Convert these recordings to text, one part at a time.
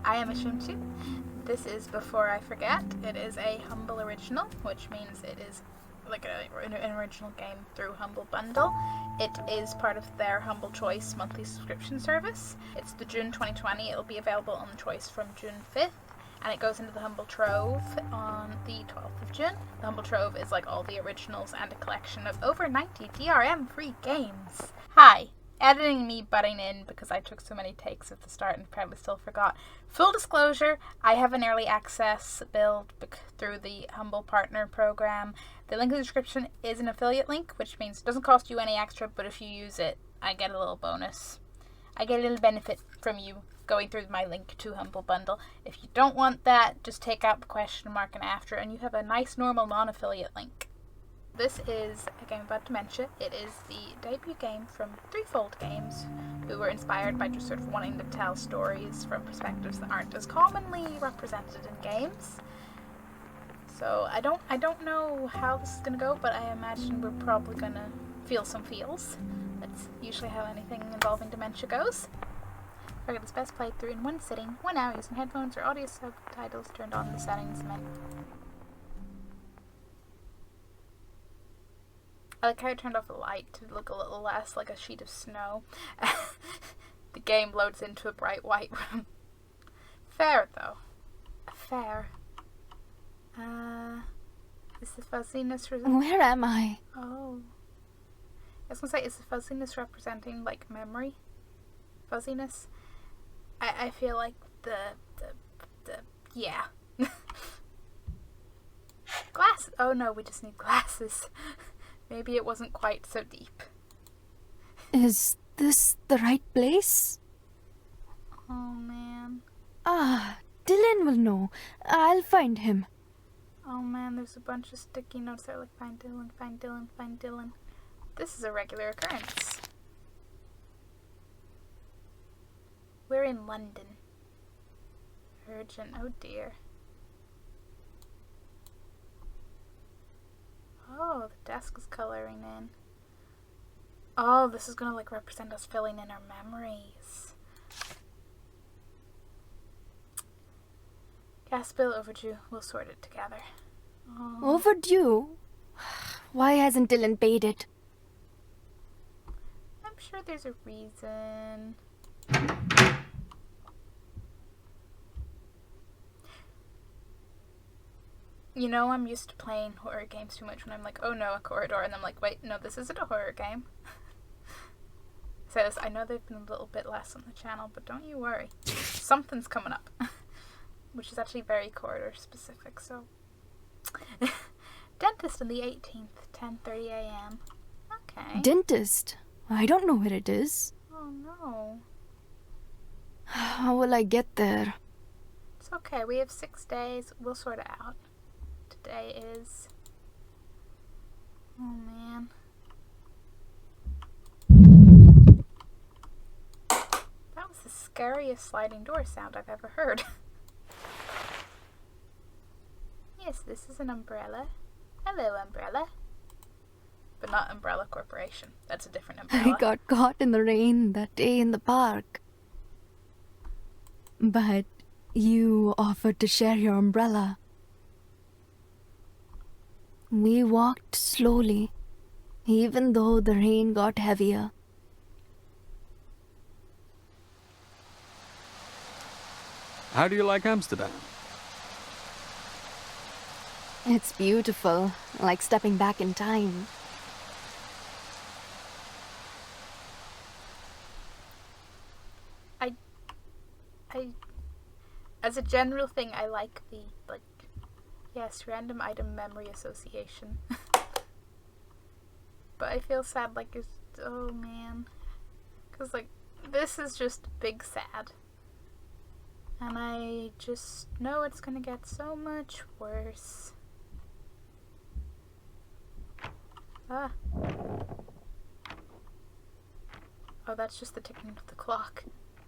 I am Ashimchi. This is Before I Forget. It is a Humble original, which means it is like an original game through Humble Bundle. It is part of their Humble Choice monthly subscription service. It's the June 2020. It'll be available on the Choice from June 5th. And it goes into the Humble Trove on the 12th of June. The Humble Trove is like all the originals and a collection of over 90 DRM-free games. Hi! Editing me butting in because I took so many takes at the start and probably still forgot. Full disclosure, I have an early access build through the Humble Partner Program. The link in the description is an affiliate link, which means it doesn't cost you any extra, but if you use it, I get a little bonus. I get a little benefit from you going through my link to Humble Bundle. If you don't want that, just take out the question mark and after, and you have a nice normal non-affiliate link. This is a game about dementia. It is the debut game from Threefold Games, who were inspired by just sort of wanting to tell stories from perspectives that aren't as commonly represented in games. So I don't know how this is gonna go, but I imagine we're probably gonna feel some feels. That's usually how anything involving dementia goes. Forget it's best played through in one sitting, 1 hour using headphones or audio subtitles turned on in the settings menu. I like how I turned off the light to look a little less like a sheet of snow. The game loads into a bright white room. Fair, though. Fair. Is the fuzziness... Where am I? Oh. I was gonna say, is the fuzziness representing, like, memory? Fuzziness? I feel like yeah. Glasses! Oh no, we just need glasses. Maybe it wasn't quite so deep. Is this the right place? Oh man. Ah, Dylan will know. I'll find him. Oh man, there's a bunch of sticky notes there like find Dylan, find Dylan, find Dylan. This is a regular occurrence. We're in London. Urgent, oh dear. Oh, the desk is coloring in. Oh, this is gonna like represent us filling in our memories. Gas bill overdue. We'll sort it together. Oh. Overdue? Why hasn't Dylan paid it? I'm sure there's a reason. You know, I'm used to playing horror games too much when I'm like, oh no, a corridor, and I'm like, wait, no, this isn't a horror game. Says, I know they've been a little bit less on the channel, but don't you worry. Something's coming up. Which is actually very corridor specific, so. Dentist on the 18th, 10:30 a.m. Okay. Dentist? I don't know where it is. Oh no. How will I get there? It's okay, we have 6 days. We'll sort it out. Today is... Oh man. That was the scariest sliding door sound I've ever heard. Yes, this is an umbrella. Hello, umbrella. But not Umbrella Corporation. That's a different umbrella. I got caught in the rain that day in the park. But you offered to share your umbrella. We walked slowly, even though the rain got heavier. How do you like Amsterdam? It's beautiful, like stepping back in time. As a general thing, I like the, like, yes, random item memory association. But I feel sad, like, it's, oh man. Because, like, this is just big sad. And I just know it's gonna get so much worse. Ah. Oh, that's just the ticking of the clock.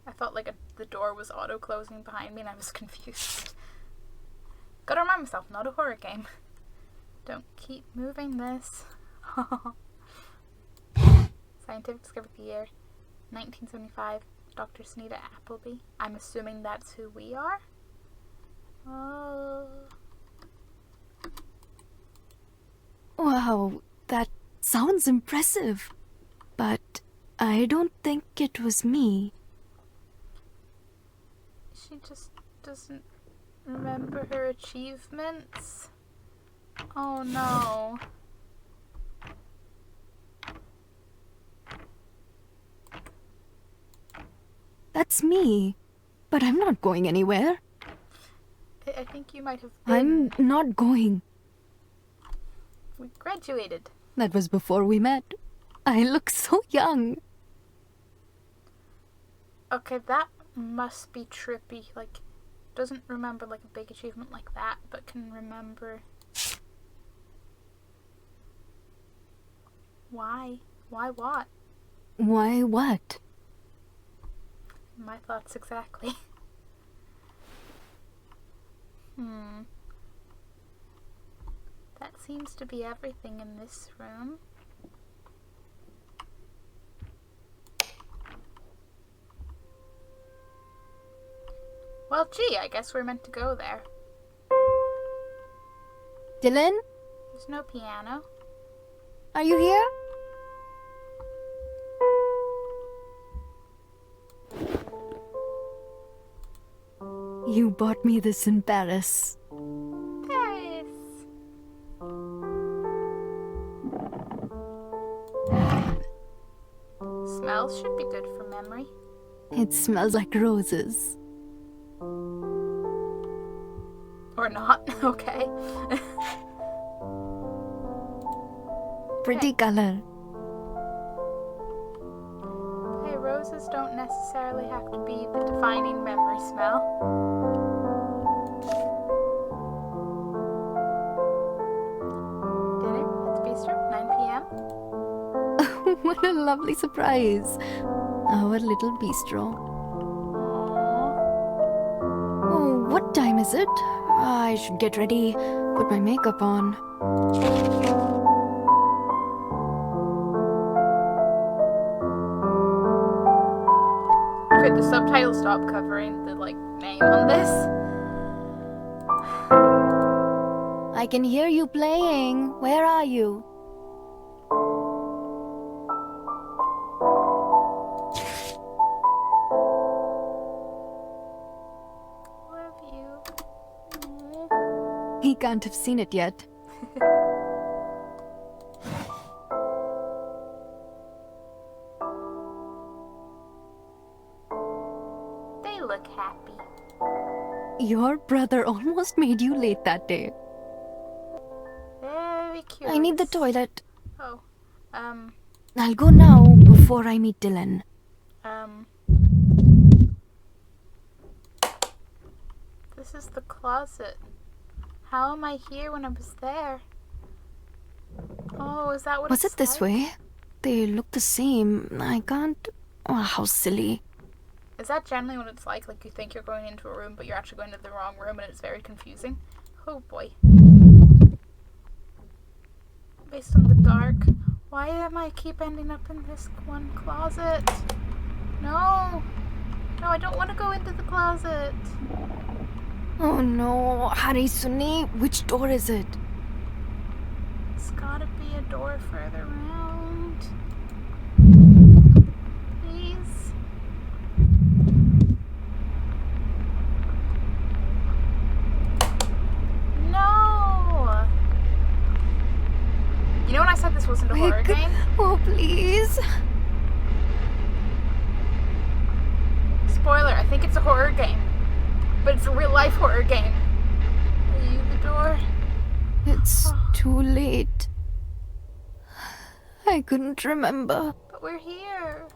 I thought like the door was auto-closing behind me and I was confused. Gotta remind myself, not a horror game. Don't keep moving this. Scientific discovery of the year, 1975. Dr. Snida Appleby. I'm assuming that's who we are. Oh. Wow, that sounds impressive. But I don't think it was me. She just doesn't remember her achievements. Oh no. That's me. But I'm not going anywhere. I think you might have been. I'm not going. We graduated. That was before we met. I look so young. Okay, that must be trippy. Like, doesn't remember like a big achievement like that, but can remember. Why? Why what? Why what? My thoughts exactly. That seems to be everything in this room. Well, gee, I guess we're meant to go there. Dylan? There's no piano. Are you here? You bought me this in Paris. Paris. Smells should be good for memory. It smells like roses. Or not, okay. Pretty color. Hey, roses don't necessarily have to be the defining memory smell. Dinner at the bistro, 9 p.m. What a lovely surprise. Our little bistro. Oh, what time is it? I should get ready, put my makeup on. Could the subtitles stop covering the, name on this? I can hear you playing. Where are you? Love you. He can't have seen it yet. They look happy. Your brother almost made you late that day. Very cute. I need the toilet. Oh. I'll go now before I meet Dylan. This is the closet. How am I here when I was there? Oh, is that what Was it's it this like? way? They look the same. I can't... Oh, how silly. Is that generally what it's like? Like, you think you're going into a room, but you're actually going to the wrong room, and it's very confusing? Oh, boy. Based on the dark. Why am I keep ending up in this one closet? No! No, I don't want to go into the closet. Oh no, Hari Suni, which door is it? It's gotta be a door further around. Please. No! You know when I said this wasn't a horror Quick. game? Oh, please. Spoiler, I think it's a horror game. But it's a real life horror game. Are you the door? It's too late. I couldn't remember. But we're here.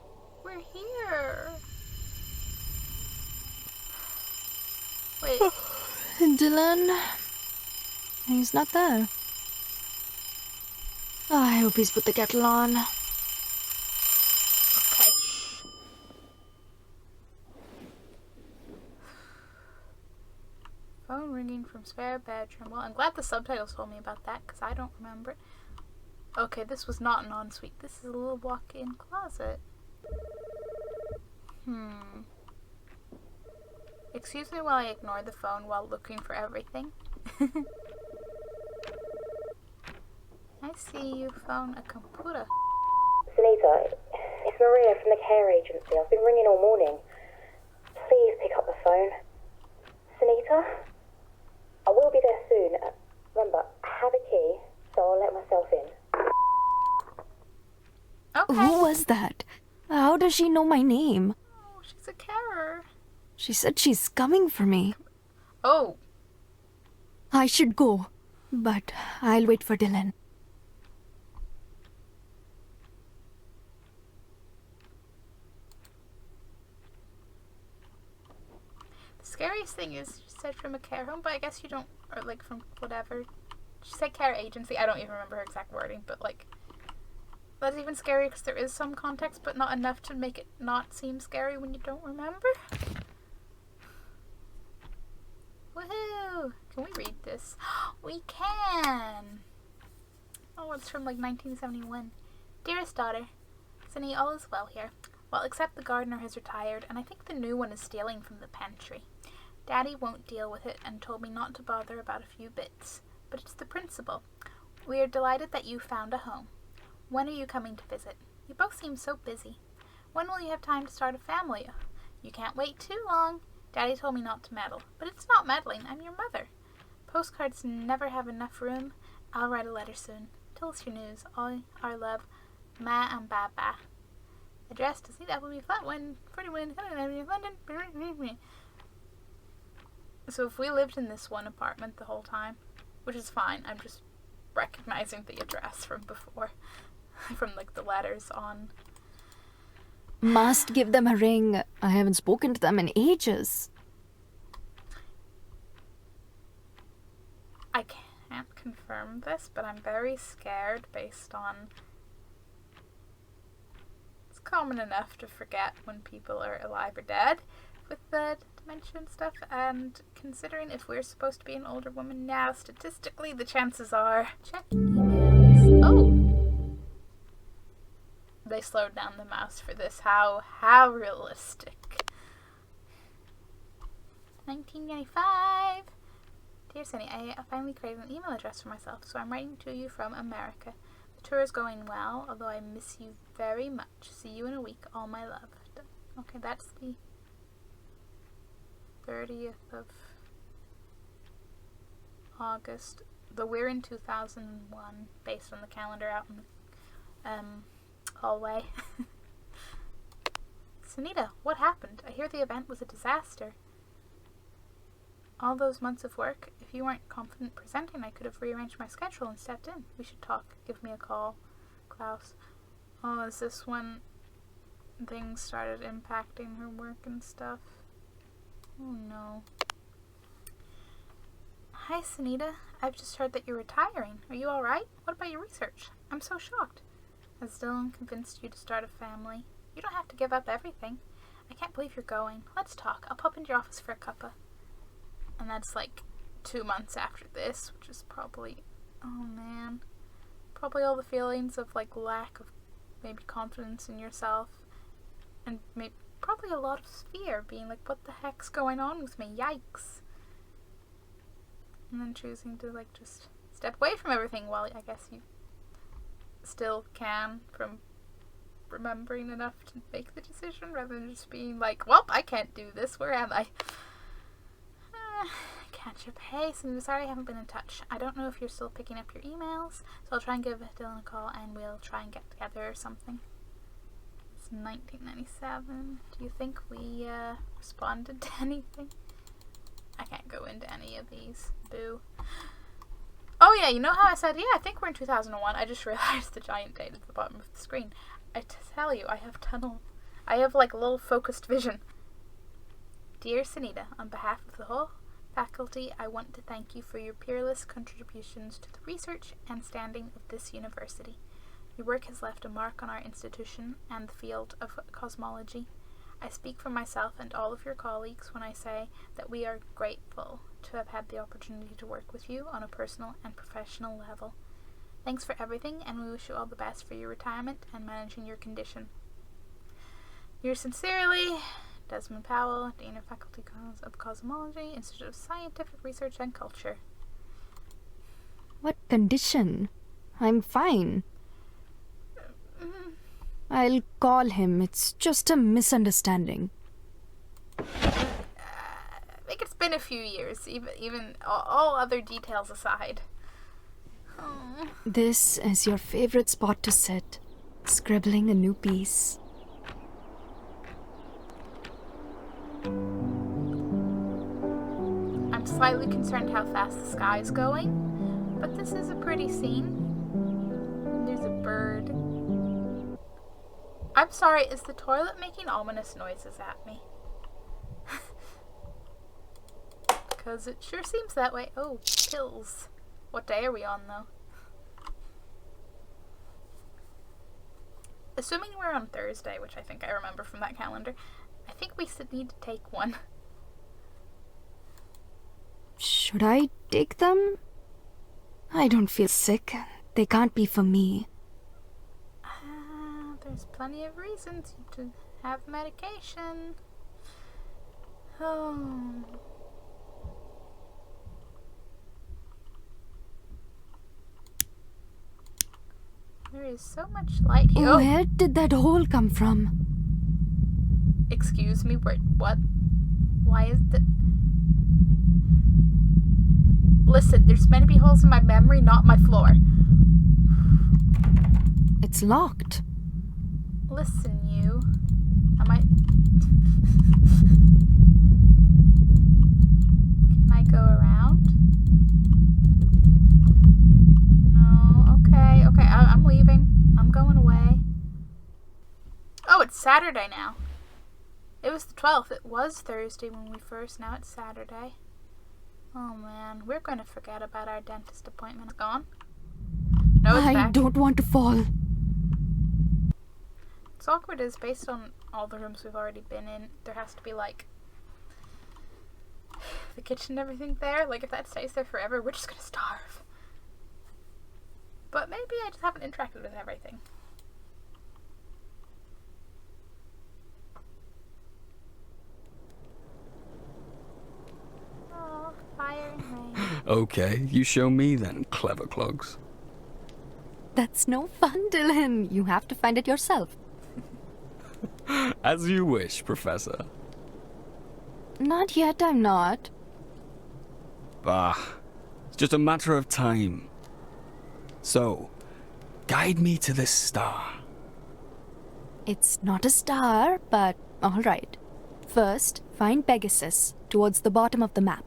We're here. Wait. Dylan? He's not there. Oh, I hope he's put the kettle on. Okay. Phone ringing from spare bedroom. Well, I'm glad the subtitles told me about that because I don't remember it. Okay, this was not an ensuite. This is a little walk-in closet. Excuse me while I ignore the phone while looking for everything. I see you phone a computer. Sunita, it's Maria from the care agency. I've been ringing all morning. Please pick up the phone. Sunita? I will be there soon. Remember, I have a key, so I'll let myself in. Okay. Who was that? How does she know my name? Oh, she's a carer. She said she's coming for me. Oh. I should go, but I'll wait for Dylan. The scariest thing is she said from a care home, but I guess you don't, or like from whatever. She said care agency. I don't even remember her exact wording, but like, that's even scarier because there is some context, but not enough to make it not seem scary when you don't remember. Woohoo! Can we read this? We can! Oh, it's from like 1971. Dearest daughter, Sunny, all is well here. Well, except the gardener has retired, and I think the new one is stealing from the pantry. Daddy won't deal with it and told me not to bother about a few bits. But it's the principal. We are delighted that you found a home. When are you coming to visit? You both seem so busy. When will you have time to start a family? You can't wait too long. Daddy told me not to meddle. But it's not meddling. I'm your mother. Postcards never have enough room. I'll write a letter soon. Tell us your news. All our love, Ma and Baba. Address to CW Flat 1, 41, London. So if we lived in this one apartment the whole time, which is fine, I'm just recognizing the address from before, from like the letters on. Must give them a ring. I haven't spoken to them in ages. I can't confirm this, but I'm very scared based on. It's common enough to forget when people are alive or dead with the dementia and stuff, and considering if we're supposed to be an older woman now, statistically the chances are. Check emails. Oh! They slowed down the mouse for this. How realistic. 1995. Dear Sunny, I finally created an email address for myself, so I'm writing to you from America. The tour is going well, although I miss you very much. See you in a week. All my love. Okay, that's the 30th of August. Though we're in 2001, based on the calendar out in the hallway. Sunita, what happened? I hear the event was a disaster. All those months of work, if you weren't confident presenting, I could have rearranged my schedule and stepped in. We should talk. Give me a call, Klaus. Oh, is this when things started impacting her work and stuff? Oh no. Hi, Sunita. I've just heard that you're retiring. Are you alright? What about your research? I'm so shocked. Has Dylan convinced you to start a family? You don't have to give up everything. I can't believe you're going. Let's talk. I'll pop into your office for a cuppa. And that's like 2 months after this, which is probably, oh man, probably all the feelings of like lack of maybe confidence in yourself, and maybe probably a lot of fear, being like, what the heck's going on with me? Yikes. And then choosing to like just step away from everything while I guess you still can, from remembering enough to make the decision rather than just being like, well, I can't do this. Where am I? Catch up. Hey, so I'm sorry I haven't been in touch. I don't know if you're still picking up your emails, so I'll try and give Dylan a call and we'll try and get together or something. It's 1997. Do you think we responded to anything? I can't go into any of these. Boo. Oh yeah, you know how I said, yeah, I think we're in 2001. I just realized the giant date at the bottom of the screen. I tell you, I have like a little focused vision. Dear Sunita, on behalf of the whole faculty, I want to thank you for your peerless contributions to the research and standing of this university. Your work has left a mark on our institution and the field of cosmology. I speak for myself and all of your colleagues when I say that we are grateful to have had the opportunity to work with you on a personal and professional level. Thanks for everything, and we wish you all the best for your retirement and managing your condition. Yours sincerely, Desmond Powell, Dean of Faculty of Cosmology, Institute of Scientific Research and Culture. What condition? I'm fine. I'll call him. It's just a misunderstanding. I think it's been a few years, even all other details aside. Oh. This is your favorite spot to sit, scribbling a new piece. I'm slightly concerned how fast the sky's going, but this is a pretty scene. There's a bird. I'm sorry, is the toilet making ominous noises at me? Because it sure seems that way. Oh, pills. What day are we on, though? Assuming we're on Thursday, which I think I remember from that calendar, I think we need to take one. Should I take them? I don't feel sick. They can't be for me. There's plenty of reasons to have medication. Oh. There is so much light here. Where did that hole come from? Excuse me, what? Why is the... Listen, there's meant to be holes in my memory, not my floor. It's locked. Listen, you. Am I... Can I go around? No, okay, I'm leaving. I'm going away. Oh, it's Saturday now. It was the 12th. It was Thursday when we first, now it's Saturday. Oh man, we're going to forget about our dentist appointment. It's gone? No, it's I back. don't want to fall. It's awkward is based on all the rooms we've already been in, there has to be like the kitchen and everything there. Like if that stays there forever, we're just gonna starve. But maybe I just haven't interacted with everything. Oh, fire and rain. Okay, you show me then, clever clogs. That's no fun, Dylan. You have to find it yourself. As you wish, Professor. Not yet, I'm not. Bah, it's just a matter of time. So, guide me to this star. It's not a star, but all right. First, find Pegasus towards the bottom of the map.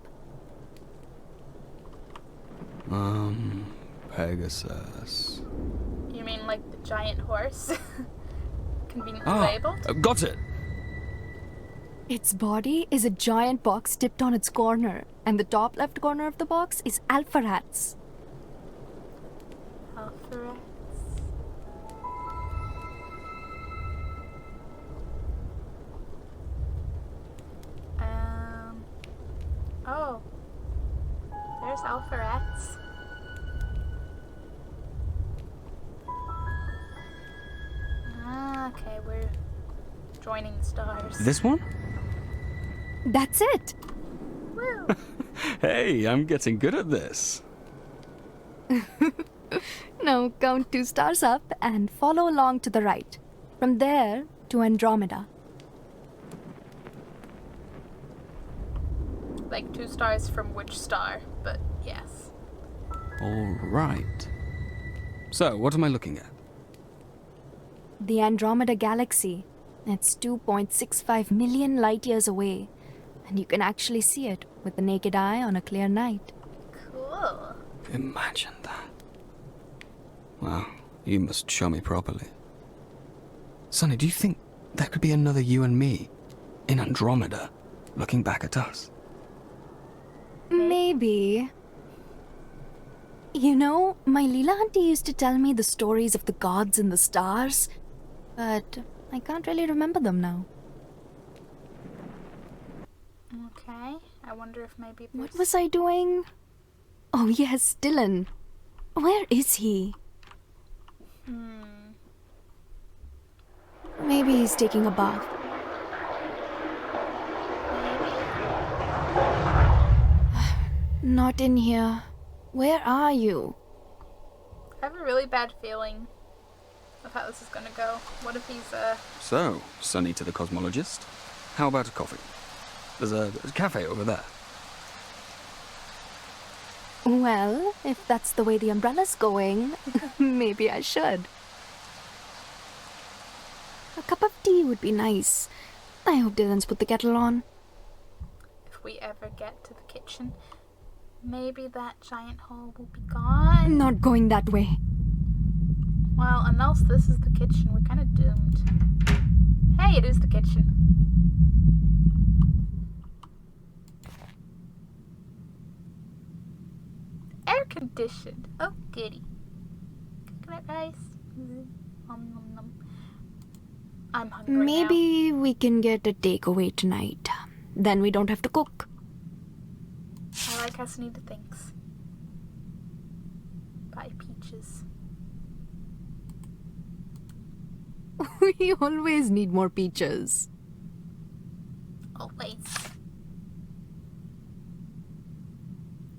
Pegasus. You mean like the giant horse? Conveniently Ah, labeled? got it. Its body is a giant box tipped on its corner, and the top left corner of the box is Alpharats. Alpharets. Oh. There's Alpharets. Okay, we're joining the stars. This one? That's it! Woo! Hey, I'm getting good at this. Now count 2 stars up and follow along to the right. From there to Andromeda. Like 2 stars from which star, but yes. All right. So, what am I looking at? The Andromeda Galaxy. It's 2.65 million light years away, and you can actually see it with the naked eye on a clear night. Cool. Imagine that. Wow, you must show me properly. Sonny, do you think there could be another you and me in Andromeda looking back at us? Maybe. You know, my Leela auntie used to tell me the stories of the gods and the stars, but I can't really remember them now. Okay, I wonder if maybe What there's... was I doing? Oh yes, Dylan. Where is he? Maybe he's taking a bath. Not in here. Where are you? I have a really bad feeling of how this is gonna go. What if he's, So, Sonny to the cosmologist. How about a coffee? There's a cafe over there. Well, if that's the way the umbrella's going, maybe I should. A cup of tea would be nice. I hope Dylan's put the kettle on. if we ever get to the kitchen, maybe that giant hole will be gone. Not going that way. Well, unless this is the kitchen, we're kind of doomed. Hey, it is the kitchen. Air conditioned. Oh, goody. Coconut rice. Nom, nom, nom. I'm hungry Maybe we can get a takeaway tonight. Then we don't have to cook. now. I like how Sunita thinks. Buy peaches. We always need more peaches. Always.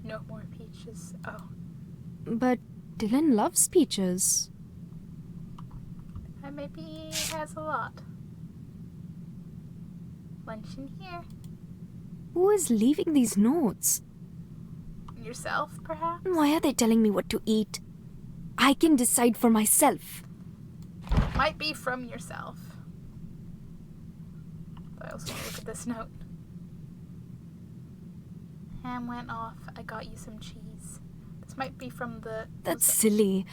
No more peaches. Oh. But Dylan loves peaches. And maybe he has a lot. Lunch in here. Who is leaving these notes? Yourself, perhaps? Why are they telling me what to eat? I can decide for myself. Might be from yourself. But I also want to look at this note. Ham went off. I got you some cheese. This might be from the... That's silly.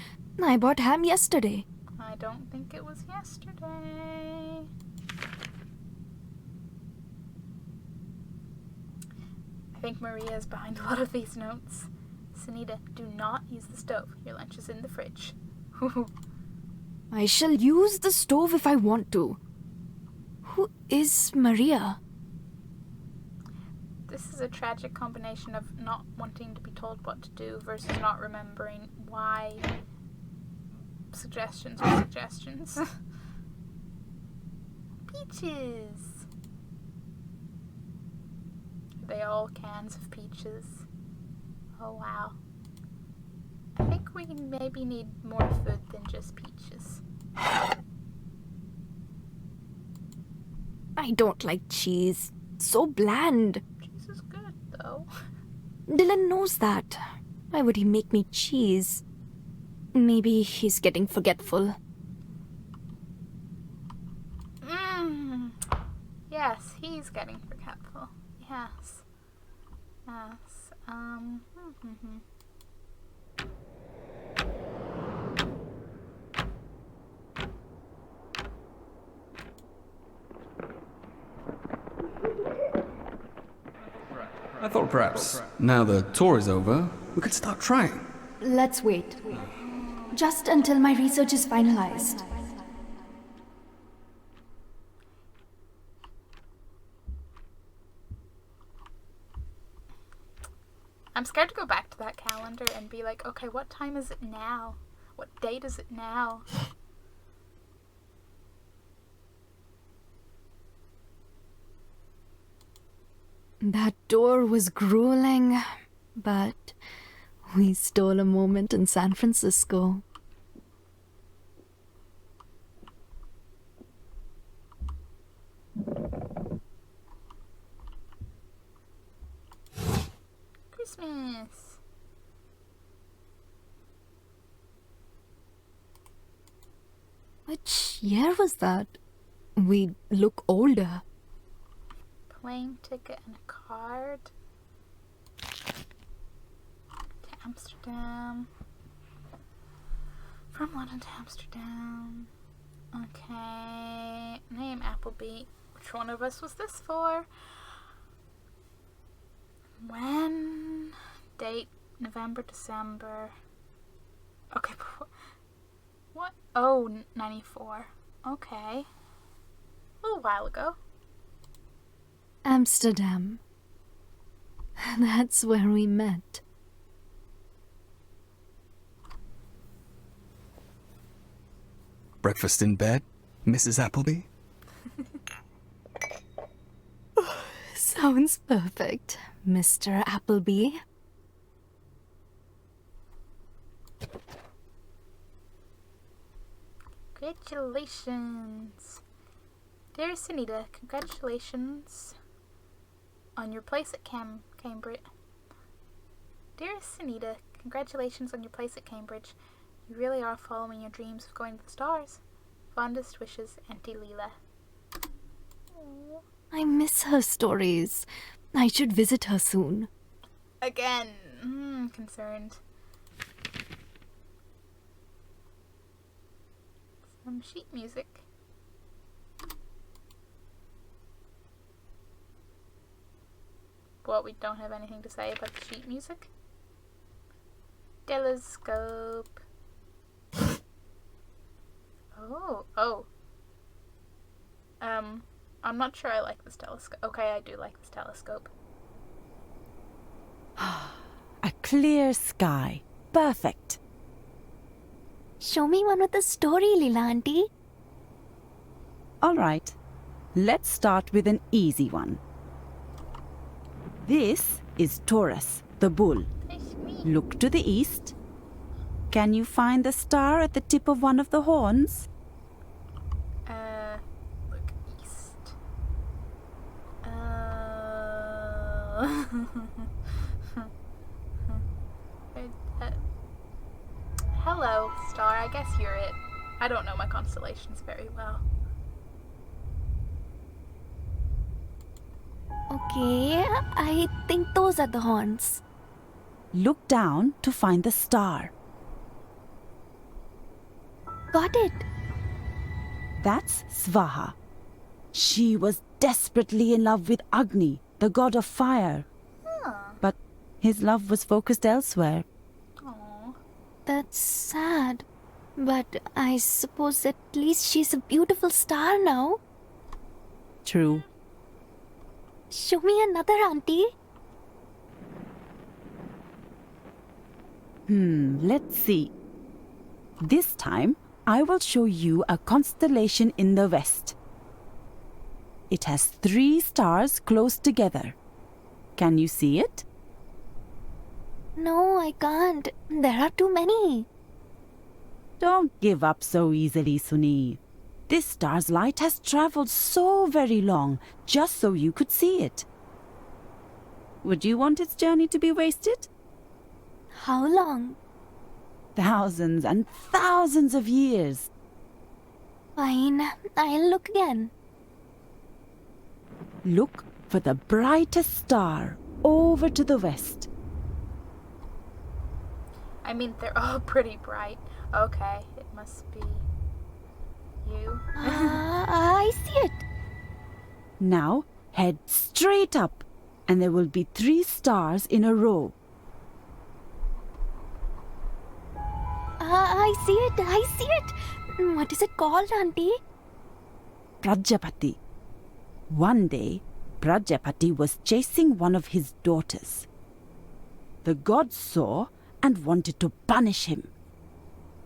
I bought ham yesterday. I don't think it was yesterday. I think Maria is behind a lot of these notes. Sunita, do not use the stove. Your lunch is in the fridge. I shall use the stove if I want to. Who is Maria? This is a tragic combination of not wanting to be told what to do versus not remembering why suggestions are suggestions. Peaches! Are they all cans of peaches? Oh wow. I think we maybe need more food than just peaches. I don't like cheese. So bland. Cheese is good though. Dylan knows that. Why would he make me cheese? Maybe he's getting forgetful. Yes, he's getting forgetful. Yes. Yes. I thought perhaps, now the tour is over, we could start trying. Let's wait. Just until my research is finalized. I'm scared to go back to that calendar and be like, okay, what time is it now? What date is it now? That door was grueling, but we stole a moment in San Francisco. Christmas. Which year was that? We look older. Plane ticket and a card. To Amsterdam. From London to Amsterdam. Okay. Name Appleby. Which one of us was this for? When? Date November, December. Okay, what? Oh, 94. Okay. A little while ago. Amsterdam. That's where we met. Breakfast in bed, Mrs. Appleby? Sounds perfect, Mr. Appleby. Congratulations. Dear Sunita, congratulations on your place at Cambridge. Dear Sunita, congratulations on your place at Cambridge. You really are following your dreams of going to the stars. Fondest wishes, Auntie Leela. I miss her stories. I should visit her soon. Again, concerned. Some sheet music. What, we don't have anything to say about the sheet music? Telescope. Oh. I'm not sure I like this telescope. Okay, I do like this telescope. A clear sky. Perfect. Show me one with a story, Leela auntie. All right. Let's start with an easy one. This is Taurus, the bull. Nice meat. Look to the east. Can you find the star at the tip of one of the horns? Look east. Hello, star. I guess you're it. I don't know my constellations very well. Okay, I think those are the horns. Look down to find the star. Got it. That's Svaha. She was desperately in love with Agni, the god of fire. But his love was focused elsewhere. Aww. That's sad. But I suppose at least she's a beautiful star now. True. Show me another, auntie. Let's see. This time, I will show you a constellation in the west. It has 3 stars close together. Can you see it? No, I can't. There are too many. Don't give up so easily, Suni. This star's light has traveled so very long just so you could see it. Would you want its journey to be wasted? How long? Thousands and thousands of years. Fine, I'll look again. Look for the brightest star over to the west. I mean, they're all pretty bright. Okay, it must be you. I see it. Now head straight up and there will be 3 stars in a row. I see it. I see it. What is it called, auntie? Prajapati. One day, Prajapati was chasing one of his daughters. The gods saw and wanted to punish him.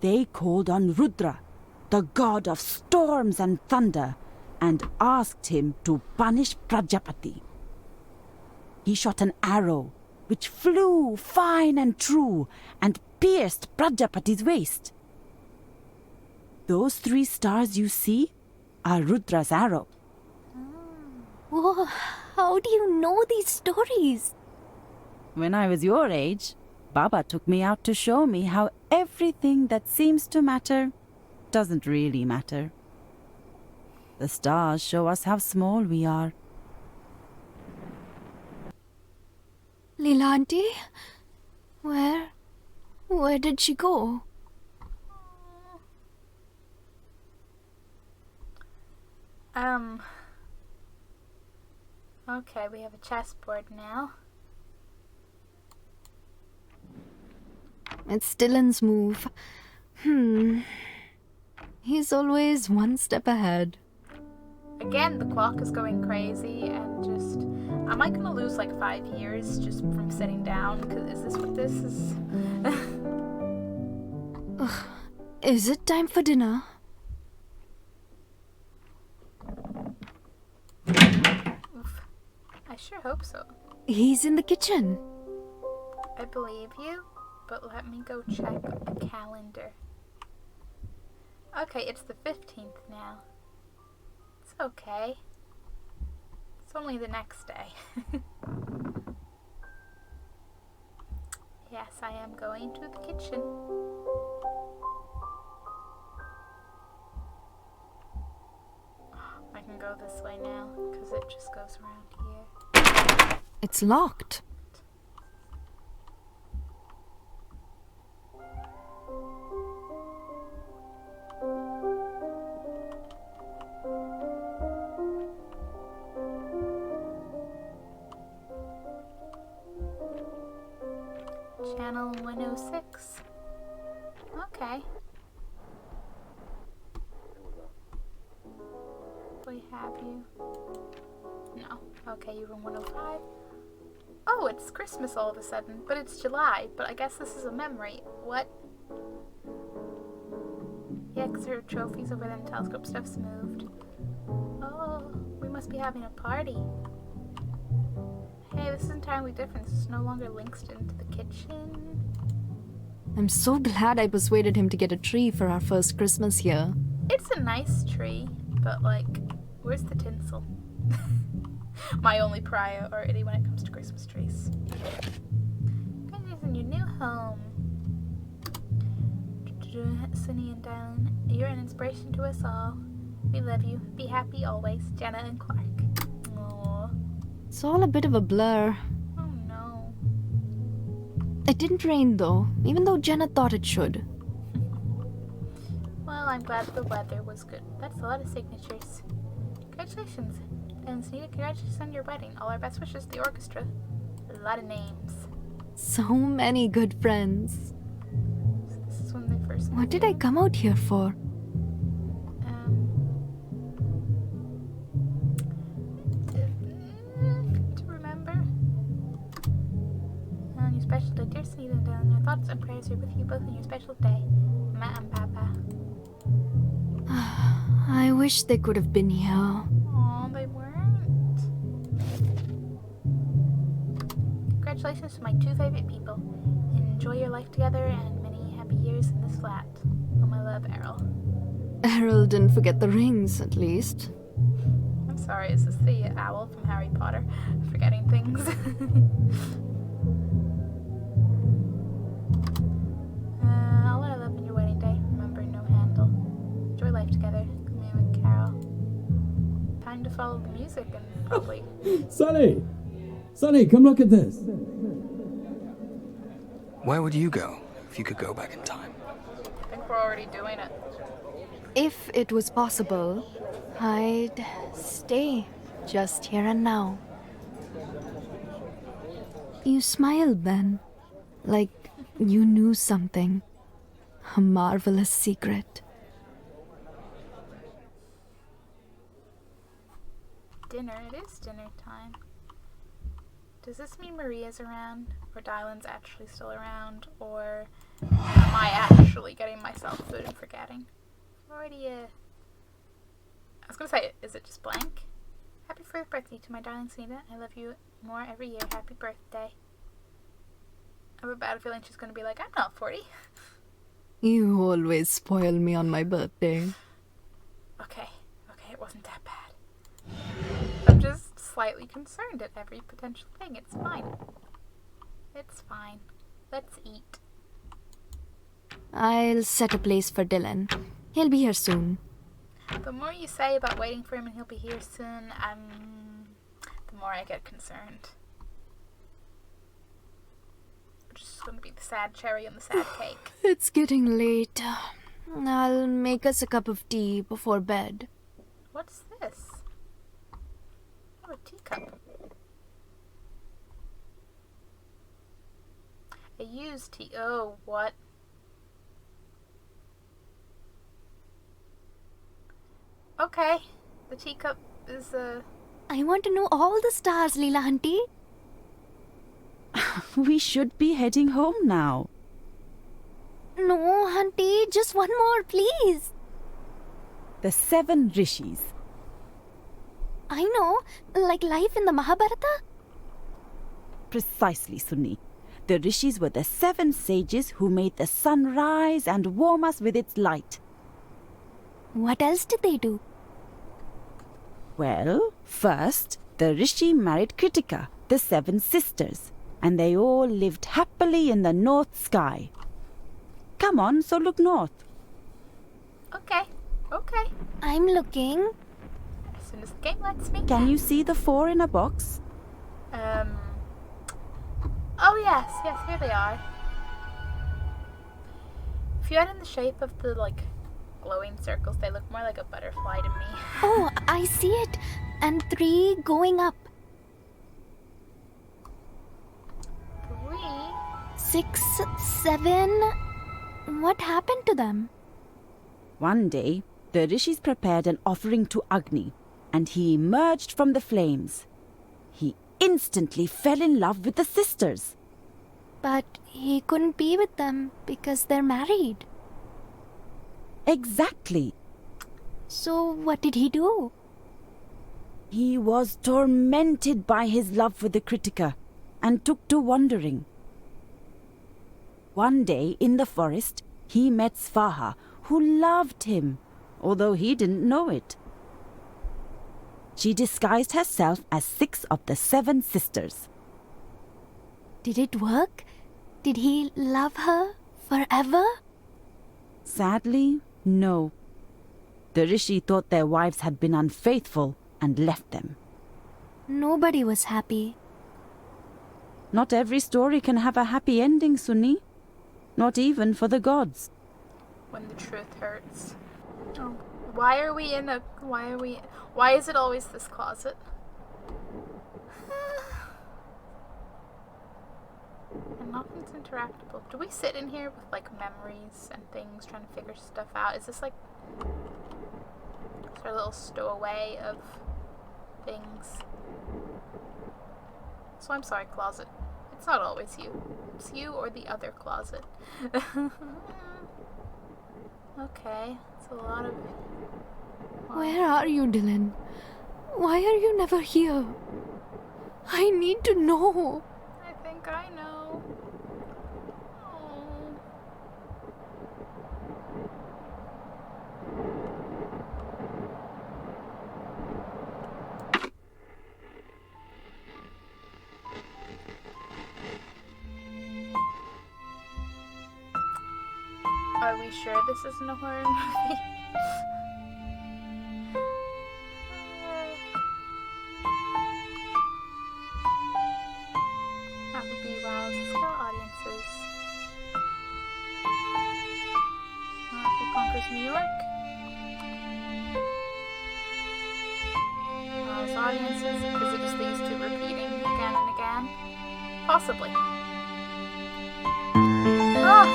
They called on Rudra, the god of storms and thunder, and asked him to punish Prajapati. He shot an arrow, which flew fine and true, and pierced Prajapati's waist. Those 3 stars you see are Rudra's arrow. Whoa, how do you know these stories? When I was your age, Baba took me out to show me how everything that seems to matter doesn't really matter. The stars show us how small we are. Leela auntie? Where did she go? Okay, we have a chessboard now. It's Dylan's move. He's always one step ahead. Again, the clock is going crazy, and just... Am I gonna lose like 5 years just from sitting down? Cause is this what this is? Is it time for dinner? Oof. I sure hope so. He's in the kitchen. I believe you. but let me go check the calendar. Okay, it's the 15th now. It's okay. It's only the next day. Yes, I am going to the kitchen. I can go this way now, because it just goes around here. It's locked. Channel 106. Okay. We have you. No. Okay, you're in 105. Oh, it's Christmas all of a sudden, but it's July. But I guess this is a memory. What? Yeah, because her trophies over there and telescope stuff's moved. Oh, we must be having a party. Hey, this is entirely different. This is no longer linked into the kitchen. I'm so glad I persuaded him to get a tree for our first Christmas here. It's a nice tree, but like, where's the tinsel? My only priority when it comes to Christmas trees. Goodness, in your new home. Sunny and Dylan, you're an inspiration to us all. We love you. Be happy always, Jenna and Clark. Aww. It's all a bit of a blur. Oh no. It didn't rain though, even though Jenna thought it should. Well, I'm glad the weather was good. That's a lot of signatures. Congratulations. And Sunita, congratulations on your wedding. All our best wishes to the orchestra. A lot of names. So many good friends. So this is when they first What did I come out here for? To remember. On your special day, dear Sunita and Dylan, your thoughts and prayers are with you both on your special day. Ma and Papa. I wish they could have been here. Aw, they weren't. Congratulations to my two favorite people. Enjoy your life together and many happy years in this flat. Oh, my love, Errol. Errol didn't forget the rings, at least. I'm sorry, is this the owl from Harry Potter? Forgetting things. All I love on your wedding day. Remember, no handle. Enjoy life together. Come here with Carol. Time to follow the music and probably... Sonny! Sonny, come look at this! Where would you go if you could go back in time? I think we're already doing it. If it was possible, I'd stay just here and now. You smiled then, like you knew something. A marvelous secret. Dinner. It is dinner time. Does this mean Maria's around? Or Dylan's actually still around? Or am I actually getting myself food and forgetting? Already I was gonna say, is it just blank? Happy 4th birthday to my darling Sunita. I love you more every year. Happy birthday. I have a bad feeling she's gonna be like, I'm not 40. You always spoil me on my birthday. Okay, it wasn't that bad. I'm just slightly concerned at every potential thing. It's fine. It's fine. Let's eat. I'll set a place for Dylan. He'll be here soon. The more you say about waiting for him and he'll be here soon, the more I get concerned. Which is going to be the sad cherry on the sad cake. It's getting late. I'll make us a cup of tea before bed. What's this? Oh, a teacup. A used tea. Oh, what? Okay. The teacup is I want to know all the stars, Leela Auntie. We should be heading home now. No, Auntie, just one more, please. The 7 rishis. I know, like life in the Mahabharata. Precisely, Sunni. The rishis were the 7 sages who made the sun rise and warm us with its light. What else did they do? Well, first, the rishi married Kritika, the 7 sisters, and they all lived happily in the north sky. Come on, so look north. Okay. I'm looking. As soon as the game lets me. Can you see the 4 in a box? Oh yes, here they are. If you add in the shape of the, glowing circles, they look more like a butterfly to me. Oh, I see it. And 3 going up. 3? 6, 7. What happened to them? One day, the rishis prepared an offering to Agni, and he emerged from the flames. He instantly fell in love with the sisters. But he couldn't be with them because they're married. Exactly. So what did he do? He was tormented by his love for the Kritika and took to wandering. One day in the forest, he met Svaha, who loved him, although he didn't know it. She disguised herself as 6 of the 7 sisters. Did it work? Did he love her forever? Sadly, no. The rishi thought their wives had been unfaithful and left them. Nobody was happy. Not every story can have a happy ending, Sunni. Not even for the gods. When the truth hurts. Oh, why is it always this closet? And nothing's interactable. Do we sit in here with memories and things, trying to figure stuff out? Is this sort of little stowaway of things? So I'm sorry, closet. It's not always you. It's you or the other closet. Okay, it's a lot of... Where are you, Dylan? Why are you never here? I need to know. I think I know. Oh. Are we sure this isn't a horror movie? That would be wow. Let's go audiences. Who Conquers New York? Wow's audiences? Is it just these two repeating again and again? Possibly. Ah!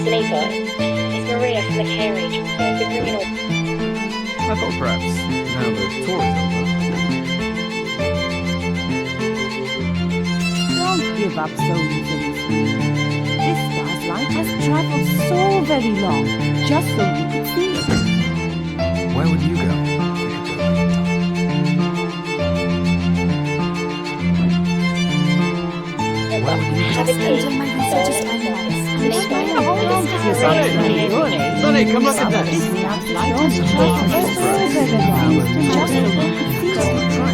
Sunita, it's Maria from the care agency. I've been ringing all... I thought perhaps now the tour is over. Don't give up so easily. This star's light has travelled so very long, just so you could see it. Where would you go? Have a key. Sonny, come look at This this. star's light has travelled so very long, just so you could see it.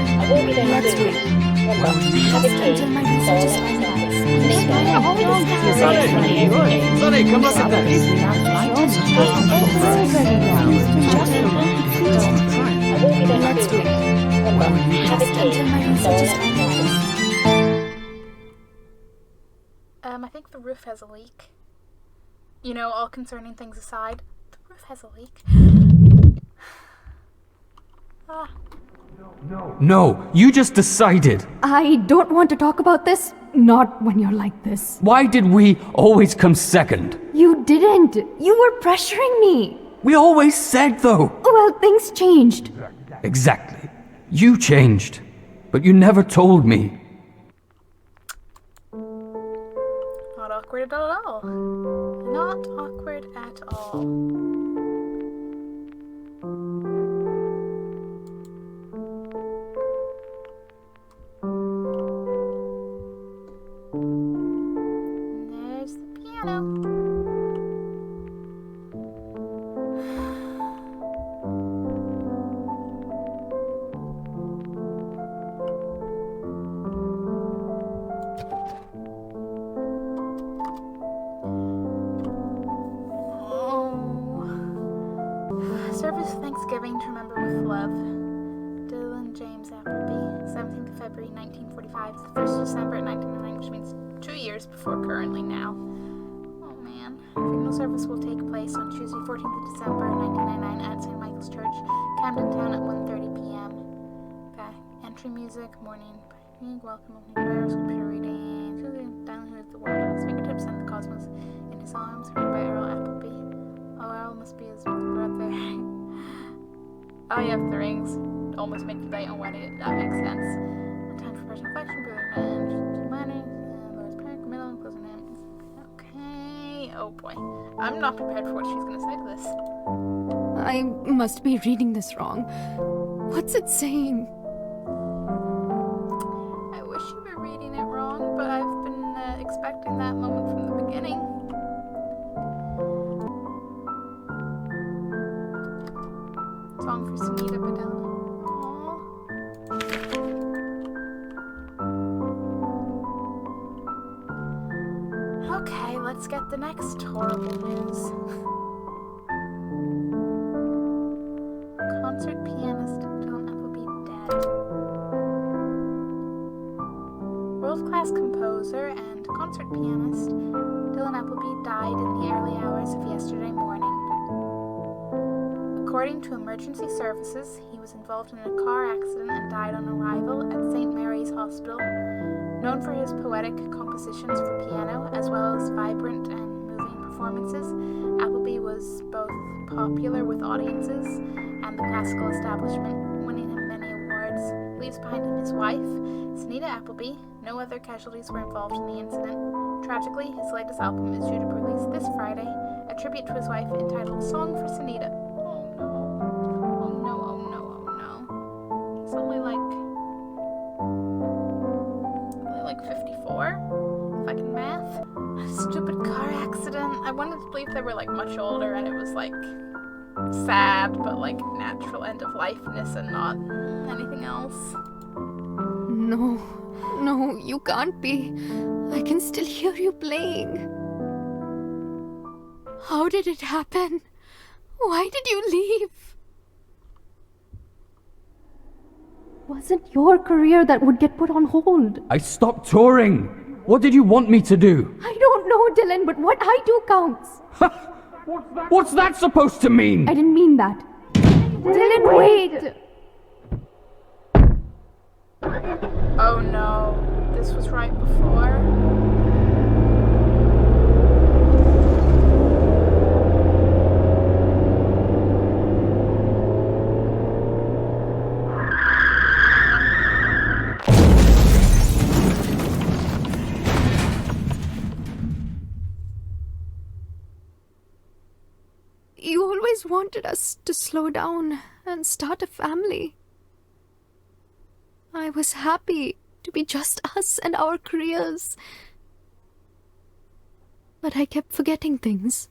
I will be there soon. Remember, have a key. Sonny, come look at This this. star's light has travelled so very long, just so you could see it. I will be there soon. Remember, have a key. I think the roof has a leak. You know, all concerning things aside, the roof has a leak. Ah. No, you just decided. I don't want to talk about this. Not when you're like this. Why did we always come second? You didn't. You were pressuring me. We always said, though. Well, things changed. Exactly. You changed, but you never told me. Not awkward at all. Not awkward at all. There's the piano. Service of Thanksgiving to remember with love. Dylan James Appleby, 17th of February 1945 to the 1st of December 1999, which means 2 years before currently now. Oh man. Funeral service will take place on Tuesday, 14th of December 1999 at St. Michael's Church, Camden Town at 1:30 p.m. Okay. Entry music, morning, welcome, opening prayers, computer reading, down here is the world at his fingertips and the cosmos in his arms, written by Earl Appleby. Oh, Earl must be his brother. Oh, you have the rings. Almost made the date on wedding. That makes sense. And time for personal reflection, brother man, mining, Lord's park, middle, and closing names. Okay. Oh boy. I'm not prepared for what she's gonna say to this. I must be reading this wrong. What's it saying? I wish you were reading it wrong, but I've been expecting that moment from the beginning. Song for Sunita Padella. Aww. Okay, let's get the next horrible news. Concert pianist John Appleby dead. World-class composer and concert pianist Dylan Appleby died in the early hours of yesterday morning. According to emergency services, he was involved in a car accident and died on arrival at St. Mary's Hospital. Known for his poetic compositions for piano, as well as vibrant and moving performances, Appleby was both popular with audiences and the classical establishment, winning him many awards. Leaves behind him his wife, Sunita Appleby. No other casualties were involved in the incident. Tragically, his latest album is due to release this Friday, a tribute to his wife entitled Song for Sunita. He's only like 54, if I can math. Stupid car accident. I wanted to believe they were like much older and it was like sad, but like natural end of lifeness and not anything else. No, you can't be. I can still hear you playing. How did it happen? Why did you leave? Wasn't your career that would get put on hold? I stopped touring. What did you want me to do? I don't know, Dylan, but what I do counts. What's that supposed to mean? I didn't mean that. Dylan, wait! Oh no, this was right before. You always wanted us to slow down and start a family. I was happy to be just us and our careers. But I kept forgetting things.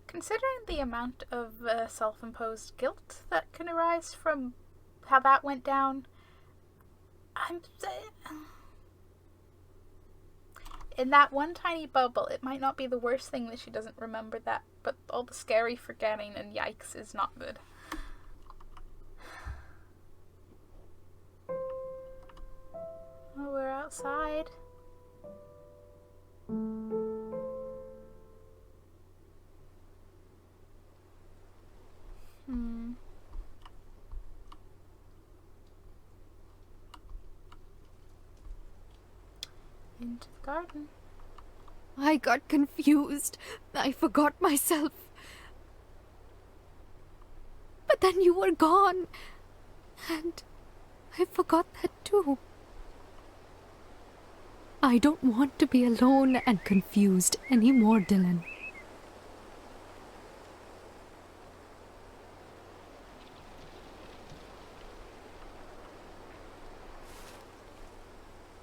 Considering the amount of self-imposed guilt that can arise from how that went down, in that one tiny bubble, it might not be the worst thing that she doesn't remember that, but all the scary forgetting and yikes is not good. Oh, we're outside. Into the garden. I got confused. I forgot myself. But then you were gone. And I forgot that too. I don't want to be alone and confused anymore, Dylan.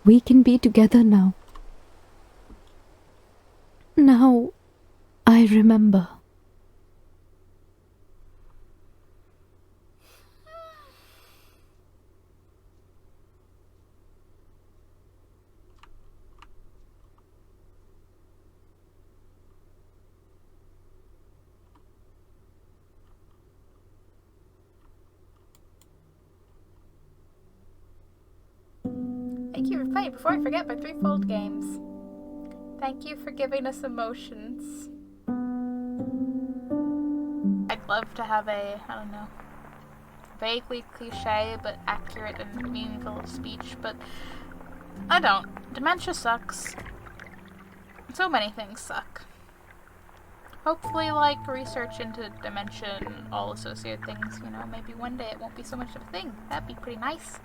We can be together now. Now, I remember. Thank you for playing Before I Forget by Threefold Games. Thank you for giving us emotions. I'd love to have a, I don't know, vaguely cliche but accurate and meaningful speech, but I don't. Dementia sucks. So many things suck. Hopefully, like, research into dementia and all associated things, you know, maybe one day it won't be so much of a thing. That'd be pretty nice.